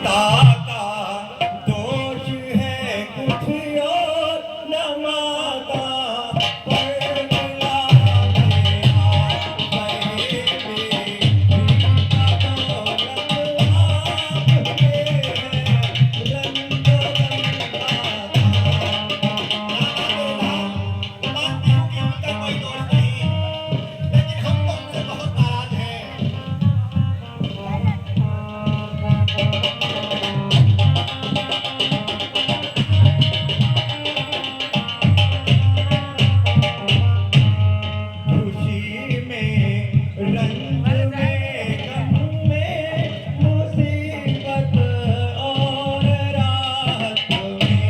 पिता का दोष है कुछ और न माता पर मिला मेरा वही बेटा दौलत आपके है रंग मानती हूँ कि उनका कोई दोष नहीं, लेकिन हम तो उनसे बहुत नाराज हैं। खुशी में रंज में गम में मुसीबत और राहत में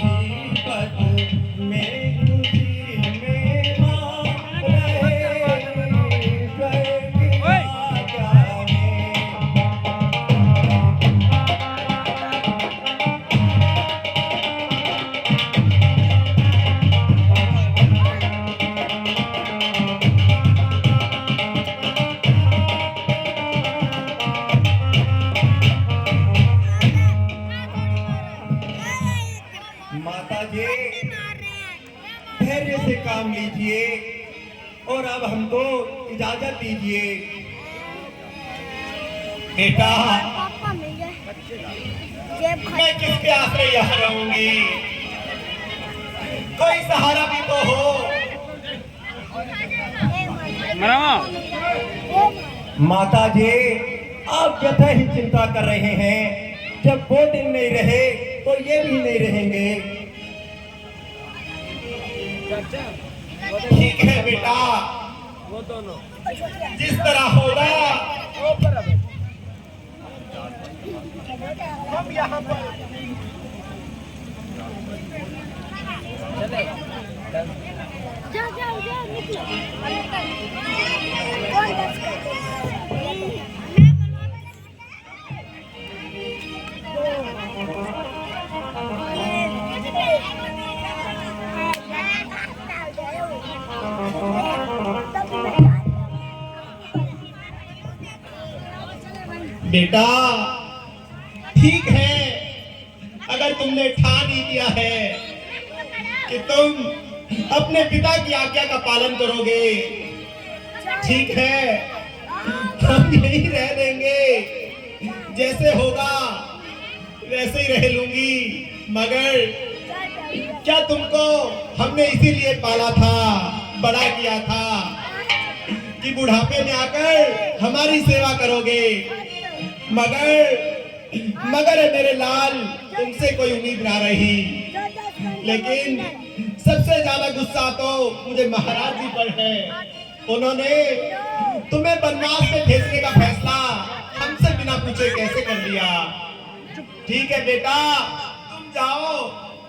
मुसीबत में खुशी में माँ रहे ईश्वर की आज्ञा में। माता जी धैर्य से काम लीजिए और अब हमको इजाजत दीजिए। बेटा मैं किसके आश्रय यहाँ रहूंगी, कोई सहारा भी तो हो। माता जी आप व्यथा ही चिंता कर रहे हैं, जब वो दिन नहीं रहे तो ये भी नहीं रहेंगे। ठीक है बेटा, जिस तरह होगा हम यहाँ पर जाओ निकलो। बेटा ठीक है, अगर तुमने ठान ही दिया है कि तुम अपने पिता की आज्ञा का पालन करोगे, ठीक है हम यही रह देंगे, जैसे होगा वैसे ही रह लूंगी। मगर क्या तुमको हमने इसीलिए पाला था, बड़ा किया था कि बुढ़ापे में आकर हमारी सेवा करोगे। मगर मेरे लाल तुमसे कोई उम्मीद ना रही, लेकिन सबसे ज्यादा गुस्सा तो मुझे महाराज जी पर है। उन्होंने तुम्हें बनवास में भेजने का फैसला हमसे बिना पूछे कैसे कर लिया। ठीक है बेटा तुम जाओ,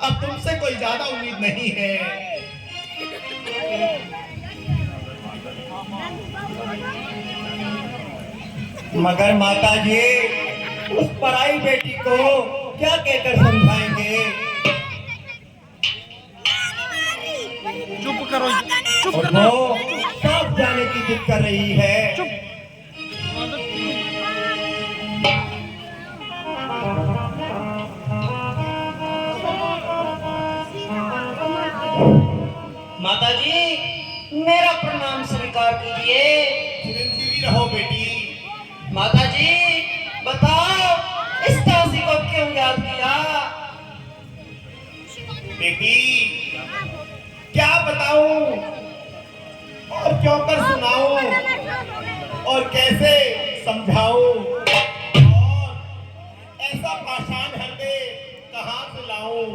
अब तुमसे कोई ज्यादा उम्मीद नहीं है। मगर माता जी उस पराई बेटी को क्या कहकर समझाएंगे? चुप करो, चुप और करो। वो साफ जाने की जिद कर रही है। चुप। माता जी मेरा प्रणाम स्वीकार कीजिए। चिरंजीवी रहो बेटी। माता जी बताओ इस दासी को क्यों याद किया? बेटी क्या बताऊं और क्यों कर सुनाऊं और कैसे समझाऊं, और ऐसा पाषाण हृदय कहां से लाऊं?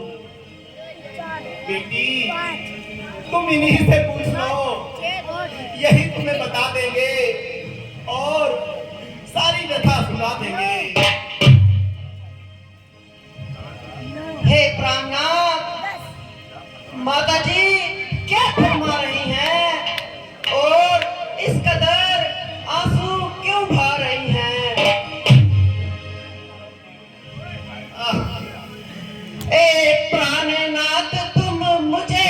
बेटी तुम इन्हीं से पूछ लो, यही तुम्हें बता देंगे और सारी व्यथा सुना देंगे। हे प्राणनाथ, माता जी क्या फरमा रही हैं और इस कदर आंसू क्यों बहा रही हैं? ए प्राणनाथ तुम मुझे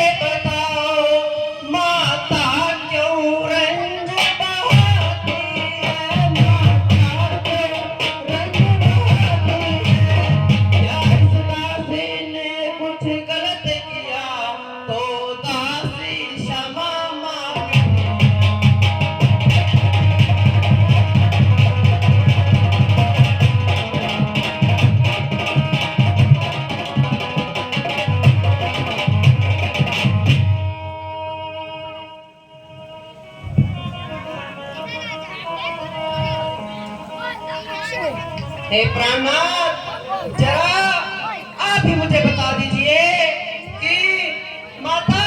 हे प्राणनाथ, जरा आप ही मुझे बता दीजिए कि माता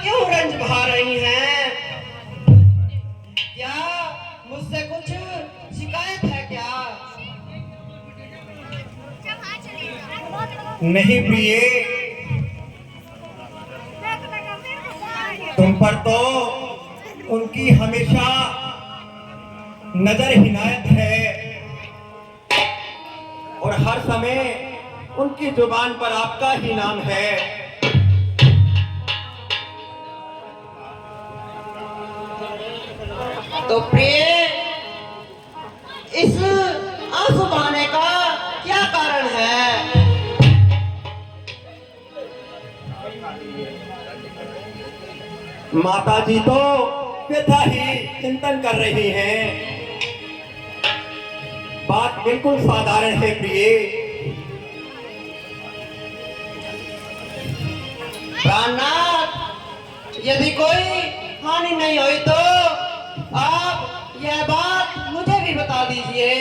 क्यों रंज बहा रही हैं? क्या मुझसे कुछ शिकायत है क्या? नहीं प्रिय, तुम पर तो उनकी हमेशा नजर हिनायत है और हर समय उनकी जुबान पर आपका ही नाम है। तो प्रिय, इस आंसू बहाने का क्या कारण है? माता जी तो व्यथा ही चिंतन कर रही हैं। बात बिल्कुल साधारण है प्रिय। प्राणनाथ, यदि कोई हानि नहीं हुई तो आप यह बात मुझे भी बता दीजिए।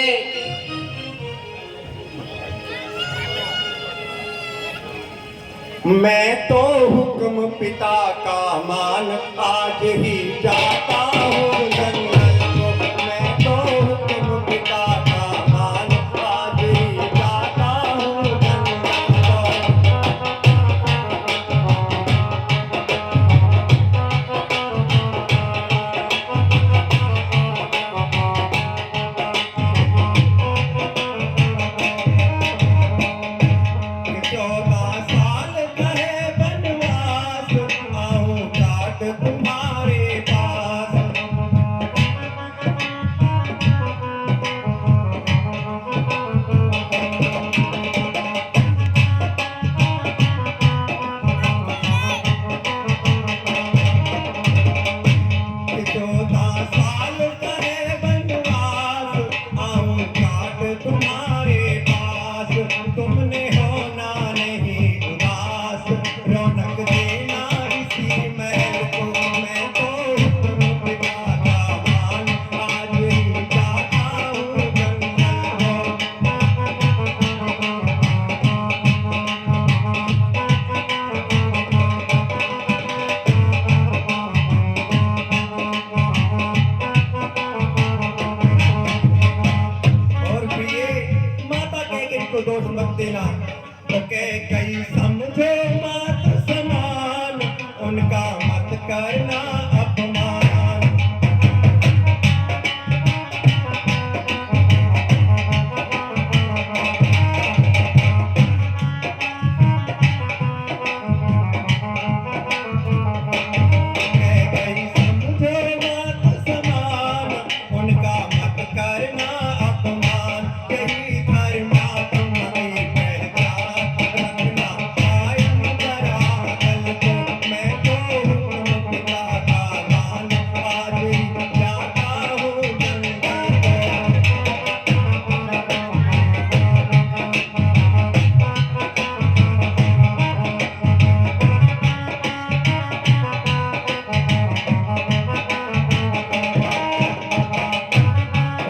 मैं तो हुक्म पिता का मान आज ही जाता हूँ जंगल को। मैं तो हुक्म पिता का मान आज ही जाता हूँ जंगल को। 14 साल कहे बनवास, आऊं काट तुम्हारे पास। कि 14 साल कहे बनवास, आऊं काट तुम्हारे पास। तुमने होना नहीं उदास, रौनक देना इसी महल को। मैं तो हुक्म पिता का मान आज ही जाता हूँ जंगल को। और प्रिय, माता कह के इनको दोष मत देना। तो कह कई समझो मात समान, उनका मत करना अपमान। कह कई समझो मात समान, उनका मत करना अपमान। यही धर्मात्मा की पहचान, रखना कायम धरातल को। मैं तो हुक्म पिता का मान आज ही जाता हूँ जंगल को।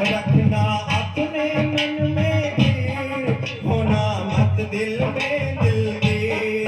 रखना अपने मन में धीर, होना मत दिल में दिलगीर।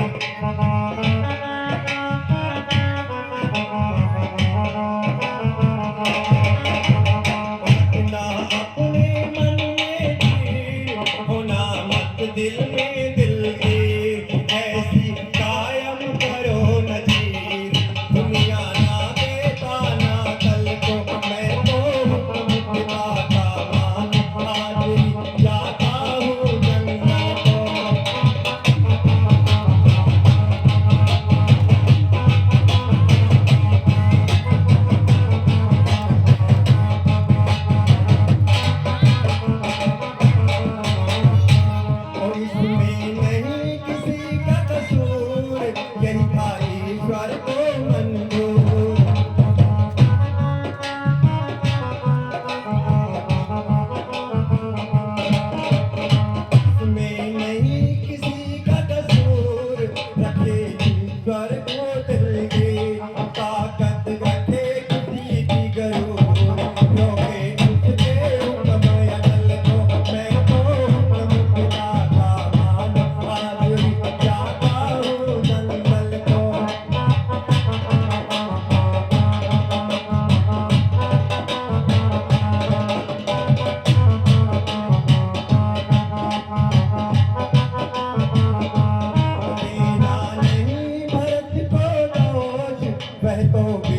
रखना अपने मन में धीर, होना मत दिल में दिलगीर। ऐसी कायम करो नजीर, दुनिया ना देता ना कल को। मैं तो हुक्म पिता का मान आज ही जाता हूँ जंगल को। और इसमें नहीं किसी का कसूर, यही था ईश्वर को मंजूर। इसमें नहीं किसी का कसूर, रखे ईश्वर को दिल की ताकत, रखे किसी की गरूर। रोके उसके हुक्म अदल को। मैं तो हुक्म तो